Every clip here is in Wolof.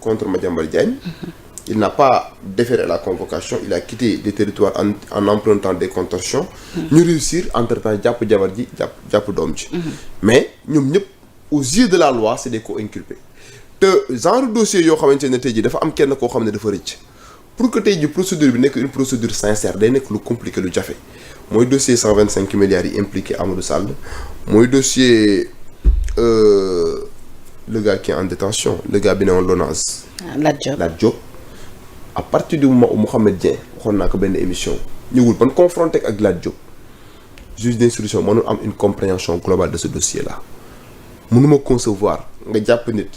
contre Madiambal Diagne. Il n'a pas déféré la convocation, il a quitté les territoires en empruntant des contorsions. ñu réussir entre-temps jàpp jabar ji jàpp doom ji. mais ñoom ñëpp aux yeux de la loi c'est des co-inculpés. te genre dossier yoo xamante ne tey jii dafa am kenn koo xam ne dafa rëcc pour que tey jii procédure bi nekk une procédure sincère day nekk lu compliqué lu jafe mooy dossier 125 milliards yi impliqué Amadou Sall mooy dossier le gars qui est en détention le gars bi ne woon LONASE. Lat Diop. à partir du moment où Mouhamed Dieng waxoon naa ko benn émission ñëwul ban confronté ak Lat Diop juge d'instruction mënul am une compréhension globale de ce dossier là mënuma concevoir nga jàpp nit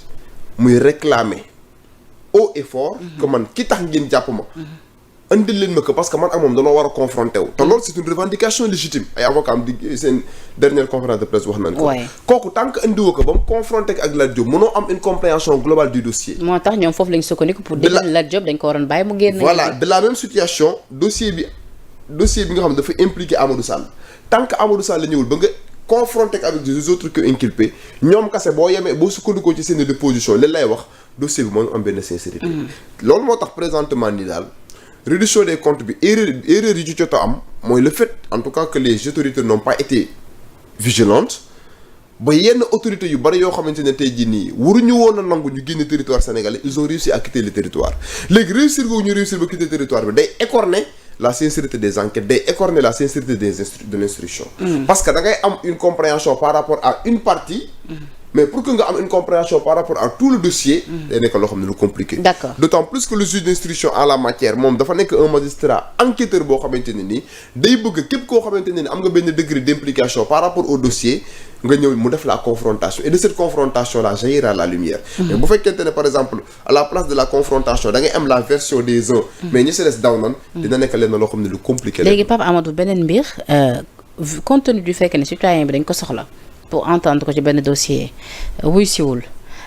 muy réclamer haut et fort que man ki tax ngeen jàpp ma andil leen ma ko parce que man ak moom danoo war a confronté wu te loolu c'est une revendication légitime ay avocat am di seen dernière conférence de presse wax nañ ko kooku tant que andiwoo ko ba mu confronté ak Lat Diop mënoo am une compréhension globale du dossier moo tax ñoom foofu lañ sukkandiku pour déglu Lat Diop dañ ko waroon bàyyi mu génn voilà de la même situation dossier bi nga xam ne dafa impliqué Amadou Sall tant que Amadou Sall la ñëwul ba nga confronté avec des autres que inculpés ñoom kase boo yemee boo sukkandikoo ci seen déposition leen lay wax dossier bi moo am benn sincérité loolu moo tax présentement nii daal réduction des comptes bi erreur yi ci jot a am mooy le fait en tout cas que les autorités n'ont pas été vigilantes ba yenn autorités yu bari yoo xamante ne tey jii nii waruñu woon a nangu ñu génn territoire sénégalais ils ont réussi à quitter le territoire léegi réussir ba quitter territoire bi day écorner la sincérité des enquêtes day écorner la sincérité de l'instruction parce que da ngay am une compréhension par rapport à une partie mais pour que nga am une compréhension par rapport à tout le dossier day nekk loo xam ne lu compliqué d'accord d'autant plus que le juge d'instruction en la matière moom dafa nekk un magistrat enquêteur boo xamante ne nii day bëgg képp koo xamante ne ni am nga benn degré d'implication par rapport au dossier nga ñëw mu def la confrontation et de cette confrontation là jaillira la lumière mais bu fekkente ne par exemple à la place de la confrontation da ngay am la version des uns mais ñi si des daw nan dina nekk leen loo xam ne lu compliqué léegi Pape Amadou beneen mbir compte tenu du fait que ne citoyen bi dañ ko soxla pour entendre ko ci benn dossier wuy siwul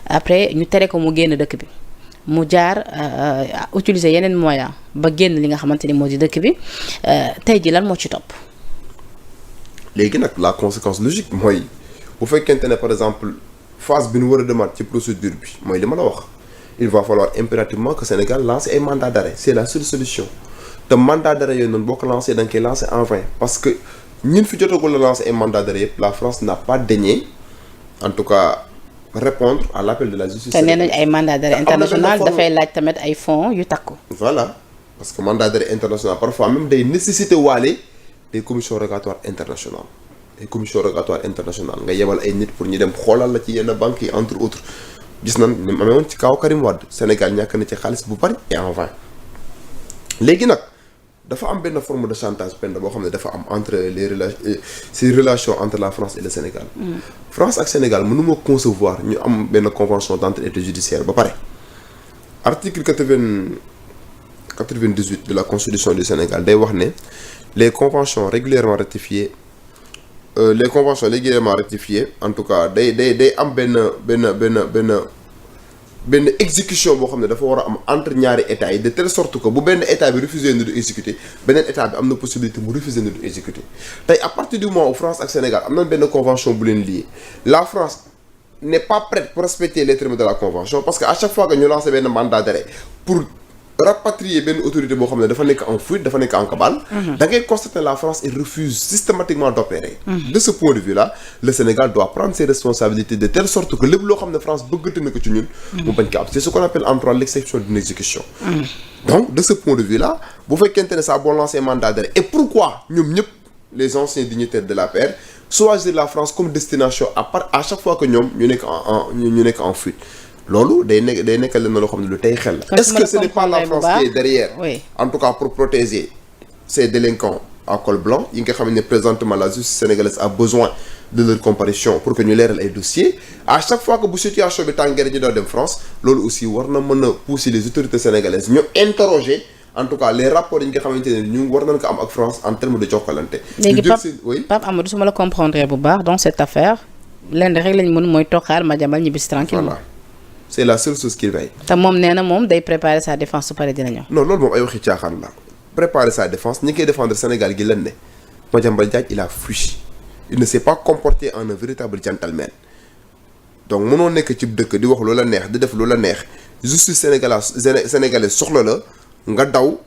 après ñu tere ko mu génn dëkk bi mu jaar utiliser yeneen moyen ba génn li nga xamante ni moo di dëkk bi tey ji lan moo ci topp léegi nag la conséquence logique mooy bu fekkente ne par exemple phase bi ñu war a demaat ci procédure bi mooy li ma la wax il va falloir impérativement que Sénégal lance ay mandat d'arrêt c'est la seule solution te mandat d'arrêt yooyu noonu boo ko lancé da nga koy lancé en vain parce que ñun fi jotagul la lancer ay mandat d'arrêt yëpp la France n'a pas daigné en tout cas répondre à l'appel de la justice. te nee nañ ay mandat d'arrêt international dafay laaj tamit ay fonds yu takku. voilà parce que mandat d'arrêt international parfois même day nécessité waale des commissions rogatoires internationales nga yebal ay nit pour ñu dem xoolal la ci yenn banques yi entre autres gis nañ ni mu amee woon ci kaw Karim Wade Sénégal ñàkk na ci xaalis bu bari et en vain léegi nag. dafa am benn forme de chantage benn boo xam ne dafa am entre ces relations entre la France et le Sénégal. France ak Sénégal mënuma concevoir ñu am benn convention d'entraide judiciaire ba pare. article 98 de la constitution du Sénégal day wax ne les conventions régulièrement ratifiées en tout cas day am benn exécution boo xam ne dafa war a am entre ñaari états yi de telle sorte que bu benn état bi refusé na du exécuter beneen état bi am na possibilité mu refuser na du exécuter tey à partir du moment où France ak Sénégal am na benn convention bu leen lié la France n'est pas prête pour respecter les termes de la convention parce que à chaque fois que ñu lancé benn mandat d'arrêt pour rapatrier benn autorité boo xam ne dafa nekk en fuite dafa nekk en cabale da ngay constater la France elle refuse systématiquement d'opérer de ce point de vue là le Sénégal doit prendre ses responsabilités de telle sorte que lépp loo xam ne France bëggate na ko ci ñun mu bañ ko am c'est ce qu'on appelle en droit l'exception d'une exécution donc de ce point de vue là bu fekkente ne ça bon lancer mandat d'arrêt et pourquoi ñoom ñëpp les anciens dignitaires de la paix choisir la France comme destination à chaque fois que ñoom ñu nekk en fuite loolu day nekk leen na loo xam ne lu tey xel la est-ce que ce n'est pas la France qui est derrière en tout cas pour protéger ces délinquants à col blanc yi nga xam ne présentement la justice sénégalaise a besoin de leur comparution pour que ñu leeral ay dossiers à chaque fois que bu situation bi tàngee ñu doon dem France loolu aussi war na mën a pousser les autorités sénégalaises ñu interroger en tout cas les rapports yi nga xamante ne ñu war nañ ko am ak France en termes de jokkalante. léegi Pape Amadou su ma la comprendre bu baax dans cette affaire lenn rek lañ mën mooy toog xaar Madiambal ñibbisi tranquillement. voilà c'est la seule chose qu'il veille. te moom nee na moom day préparer sa défense su paree dina ñëw. non loolu moom ay waxi caaxaan la préparer sa défense ñi koy défendre Sénégal gi lan ne Madiambal Diagne il a fui il ne s'est pas comporté en un véritable gentleman donc mënoo nekk ci dëkk di wax lu la neex di def lu la neex justice sénégalaise soxla la nga daw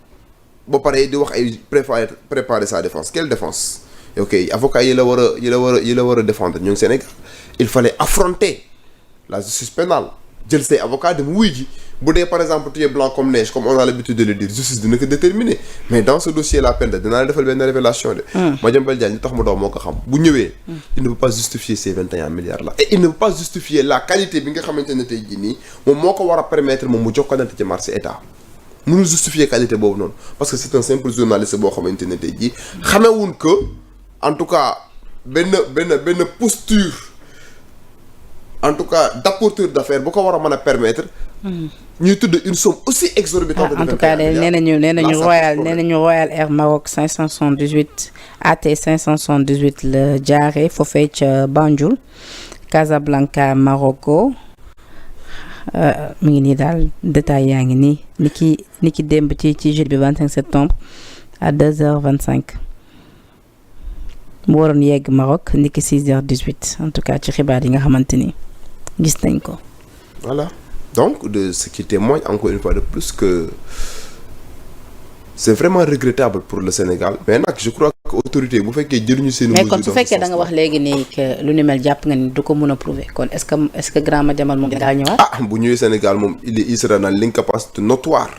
ba pare di wax ay préparer sa défense. Quelle défense? Ok, avocat yi la war a défendre ñu ngi Sénégal. Il fallait affronter la justice pénale jël say avocat dem wuy ji bu dee par exemple tu es blanc comme neige comme on a l'habitude de le dire justice dina ko déterminer mais dans ce dossier la peine dinaa la defal benn révélation de Madiambal Diagne li tax mu daw moo ko xam bu ñëwee il ne peut pas justifier ces 21 milliards là et il ne peut pas justifier la qualité bi nga xamante ne tey jii nii moom moo ko war a permettre moom mu jokkalante ci marché état mënul justifier qualité boobu noonu parce que c'est un simple journaliste boo xamante ne tey jii xamewuñ que en tout cas benn posture en tout cas d'apporteur d'affaires bu ko war a mën a permettre ñuy tudd une somme aussi exorbitante. En tout cas nee nañu Royal Air Maroc 578 AT 578 la jaaree foofee ca Banjul Casablanca Maroko mi ngi nii daal détail yaa ngi nii ni ki démb ci jeudi bi 25 septembre à 2h25 mu waroon yegg Maroc ni ki 6h18 en tout cas ci xibaar yi nga xamante ni gis nañ ko. Voilà. Donc, de ce qui témoigne encore une fois de plus que c'est vraiment regrettable pour le Sénégal. Mais nag je crois que autorité bu fekkee jëluñu seen mesure. mais kon su fekkee da nga wax léegi nii que lu ni mel jàpp nga ni du ko mën a prouver kon est-ce que grand Madiambal moom daa ñëwaat. Ah bu ñëwee Sénégal moom il sera dans l'incapacité notoire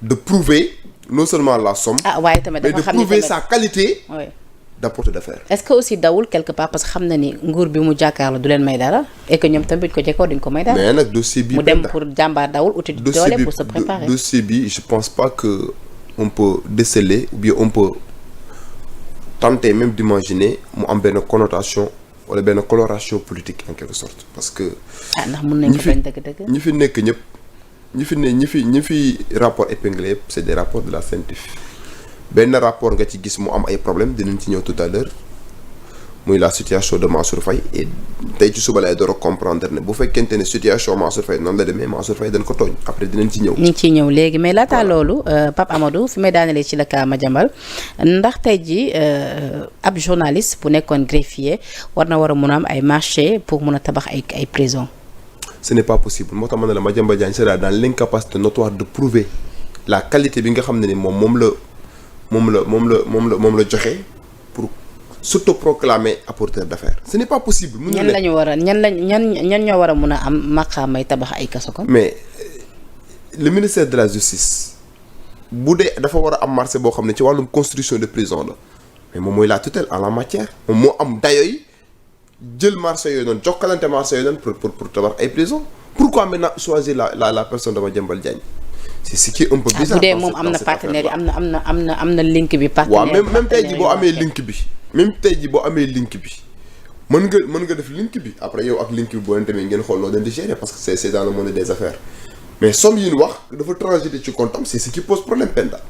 de prouver non seulement la somme. waaye tamit dafa xam mais de prouver sa qualité. oui. d'apporteur d'affaires. est-ce que aussi dawul quelque part parce que xam na ni nguur bi mu jàkkaarloo du leen may dara et que ñoom tamit ko jekkoo duñ ko may dara. mais nag dossier bi mu dem pour jàmbaar dawul uti doole pour se préparer. dossier bi je pense pas que on peut déceler ou bien on peut tenter même d'imaginer mu am benn connotation wala benn coloration politique en quelque sorte parce que. ndax mën nañ ko bañ dëgg-dëgg. ñi fi nekk ñëpp ñi fi rapport épinglé yëpp c'est des rapports de la CENTIF. benn rapport nga ci gis mu am ay problème dinañ ci ñëw tout à l'heure muy la situation de Mansour Faye et tey ci suba lay door a comprendre ne bu fekkente ne situation Mansour Faye noonu la demee Mansour Faye dañ ko tooñ après dinañ ci ñëw. ñu ngi ciy ñëw léegi mais laataa loolu Pape Amadou fi may daanelee ci la cas Madiambal ndax tey ji ab journaliste bu nekkoon greffier war a mun a am ay marché pour mun a tabax ay prison. ce n'est pas possible moo tax ma ne la Madiambal Diagne sera dans l'incapacité notoire de prouver la qualité bi nga xam ne ni moom la joxe pour s'autoproclamer apporteur d'affaires ce n'est pas possible. ñan ñoo war a mun a am maqaamay tabax ay kaso kon. mais le ministère de la justice bu dee dafa war a am marché boo xam ne ci wàllum construction de prison la mais moom mooy la tutelle en la matière moom moo am dayooy jël marché yooyu noonu jokkalante marché yooyu noonu pour tabax ay prison pourquoi maintenant choisir la personne de Madiambal Diagne. c'est ce qui est un peu bizarre. bu dee moom am na partenaire yi am na link bi. partenaire waaw même tey jii boo amee link bi. même tey jii boo amee link bi mën nga def link bi après yow ak link bi boo leen demee ngeen xool loo leen di gérer parce que c'est dans le monde des affaires mais somme yi ñu wax dafa transiter ci compte am c'est ce qui pose problème Penda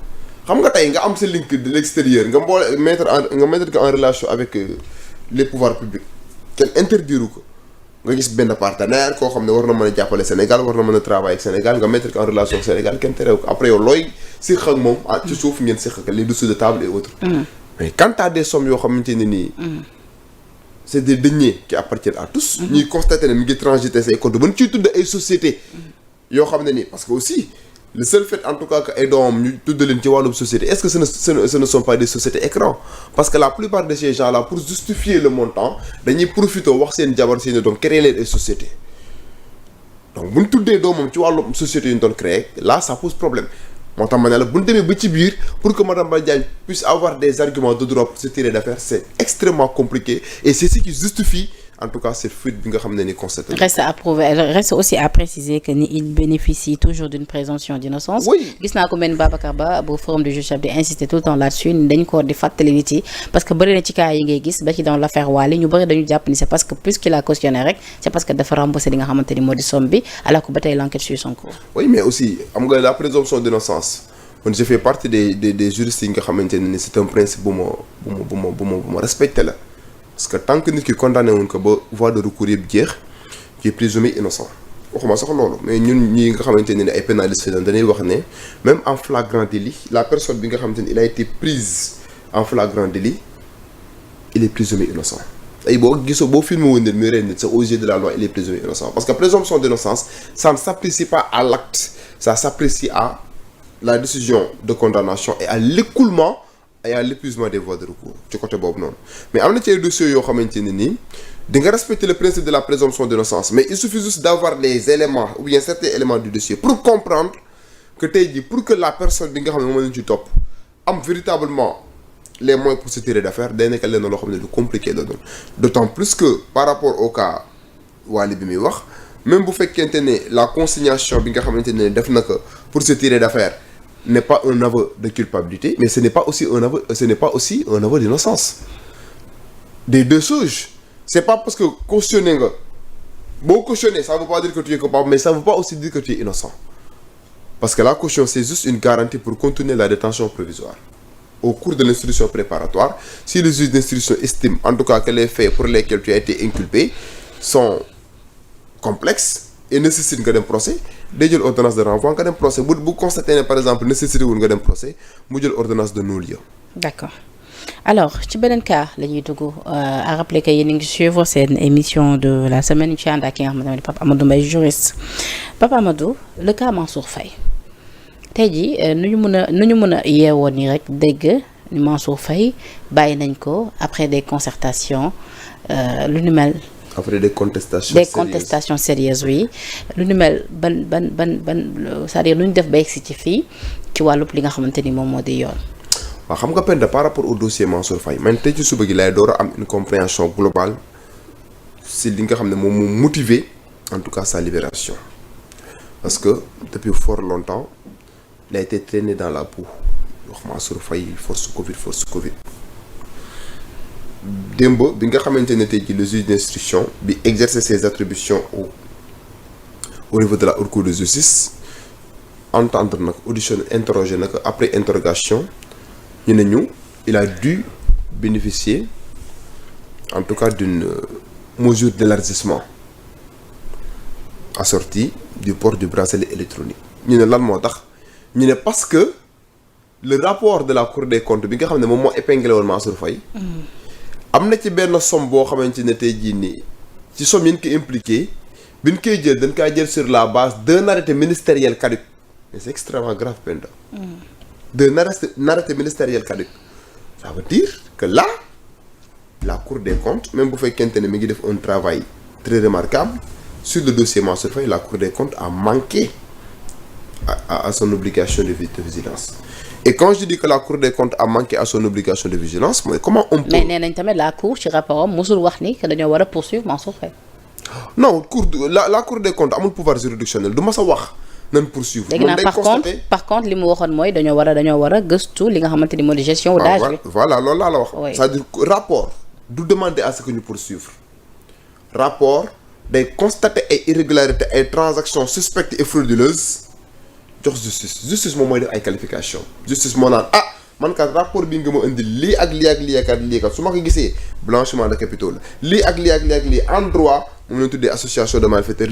xam nga tey nga am sa link de l'extérieur nga mettre ko en relation avec les pouvoirs publics kenn interdiru ko. nga gis benn partenaire koo xam ne war na mën a jàppale Sénégal war na mën a travailler ak Sénégal nga mettre ko en relation ak Sénégal kenn terew ko après yow looy séq ak moom ci suuf ngeen séq ak les dessous de table et autres mais quant à des sommes yoo xamante ne nii c'est des deniers qui appartiennent à tous ñuy constater ne mi ngi transiter say comptes ba ñu ciy tudd ay sociétés yoo xam ne nii parce que aussi le seul fait en tout cas que ay doomam ñu tudd leen ci wàllum société est-ce que ce ne sont pas des sociétés écran parce que la plupart de ces gens-là pour justifier le montant dañuy profiter wax seen jabar seen doom créer leen ay sociétés donc bu ñu tuddee doomam ci wàllum société yu ñu doon créer là ça pose problème moo tax ma ne la bu ñu demee ba ci biir pour que Madiambal Diagne puisse avoir des arguments de droit pour se tirer d'affaire c'est extrêmement compliqué et c'est ce qui justifie en tout cas cette fuite bi nga xam ne ni constaté. reste aussi à préciser que ni il bénéficie toujours d'une présomption d'innocence. oui gis naa ko mel ni Babacar Ba bu forum du juge di insister tout le temps là-dessus dañ ko di fàttali nit yi parce que bëri na ci cas yi ngay gis ba ci dans l'affaire Wally ñu bëri dañu jàpp ni c'est parce que puisqu'il a cautionné rek c'est parce que dafa remboursé li nga xamante ni moo di somme bi alors que ba tey l'enquête suit son cours. oui mais aussi am nga la présomption d'innocence man je fais partie des juristes yi nga xamante ne ni c'est un principe bu ma respecté la. parce que tant que nit ki condamné wuñ ko ba voie de recours yëpp jeex qui est présumé innocent waxuma sax loolu mais ñun ñi nga xamante ne ay pénalistes lañ dañuy wax ne même en flagrant délit la personne bi nga xamante ne il a été prise en flagrant délit il est présumé innocent ay boo gisoo boo filmé woon nit muy rey nit c'est aux yeux de la loi il est présumé innocent parce que présomption d'innocence ça ne s'apprécie pas à l'acte ça s'apprécie à la décision de condamnation et à l'écoulement et à l'épuisement des voies de recours ci côté boobu noonu mais am na ci ay dossiers yoo xamante ne nii di nga respecter le principe de la présomption d'innocence mais il suffit juste d'avoir les éléments ou bien certains éléments du dossier pour comprendre que tey jii pour que la personne bi nga xam ne moom lañ ci topp am véritablement les moyens pour se tirer d'affaire day nekk leen loo xam ne lu compliqué la doon d'autant plus que par rapport au cas Wally bi muy wax même bu fekkente ne la consignation bi nga xamante ne def na ko pour se tirer d'affaire n'est pas un aveu de culpabilité mais ce n'est pas aussi un aveu d'innocence des deux choses c'est pas parce que cautionné nga boo cautionné ça veut pas dire que tu es coupable mais ça veut pas aussi dire que tu es innocent parce que la caution c'est juste une garantie pour contenir la détention provisoire au cours de l'instruction préparatoire si le juge d'instruction estime en tout cas que les faits pour lesquels tu as été inculpé sont complexes et nécessitent nga dem procès day jël ordonnance de renvoi nga dem procès bu constaté ne par exemple nécessité wul nga dem procès mu jël ordonnance de non-lieu. D'accord alors ci beneen cas la ñuy dugg à rappeler que yéen a ngi suivre seen émission de la semaine ñu ci ànd ak ki nga xamante ne Pape Amadou Mbaye juriste Pape Amadou le cas Mansour Faye tey jii nu ñu mën a yeewoon ni rek dégg Mansour Faye bàyyi nañ ko après des concertations lu nu mel. après des contestations sérieuses oui lu nu mel ban c'est-à-dire lu ñu def ba egsi ci fii ci wàllub li nga xamante ni moom moo di yoon. waaw xam nga Penda par rapport au dossier Mansour Faye man tey ci suba gi laay door a am une compréhension globale si li nga xam ne moom moo motivé en tout cas sa libération parce que depuis fort longtemps il a été traîné dans la boue wax Mansour Faye force Covid démb bi nga xamante ne tey jii le juge d'instruction bi exercer ses attributions au niveau de la haute cour de justice entendre nag audition interroger nag après interrogation ñu ne ñu il a dû bénéficier en tout cas d'une mesure d'élargissement assortie du port du bracelet électronique ñu ne lan moo tax ñu ne parce que le rapport de la Cour des comptes bi nga xam ne moom moo épinglé woon Mansour Faye am na ci benn somme boo xamante ne tey jii nii ci somme yi ñu ko impliqué bi ñu koy jël dañ kaa jël sur la base d'un arrêté ministériel caduc et c'est extrêmement grave Penda d'un arrêté ministériel caduc ça veut dire que là la Cour des comptes même bu fekkente ne mi ngi def un travail très remarquable sur le dossier Mansour Faye la Cour des comptes a manqué à son obligation de vigilance et quand je dis que la Cour des comptes a manqué à son obligation de vigilance mooy comment on peut. mais nee nañ tamit la Cour ci rapport am mosul wax ni que dañoo war a poursuivre Mansour Faye. non la Cour des comptes amul pouvoir juridictionnel du ma sa wax nañ poursuivre. léegi nag par contre li mu waxoon mooy dañoo war a gëstu li nga xamante ni moo di gestion. d'âge bi voilà loolu laa la wax. c'est-à-dire rapport du demander à ce que ñu poursuivre rapport day constater ay irrégularités ay transactions suspectes et frauduleuses. jox justice moom mooy def ay qualification justice moo naan man kat rapport bi nga ma indi lii ak lii kat su ma ko gisee blanchiment de capitaux la lii ak lii en droit moom lañ tuddee association de malfaiteurs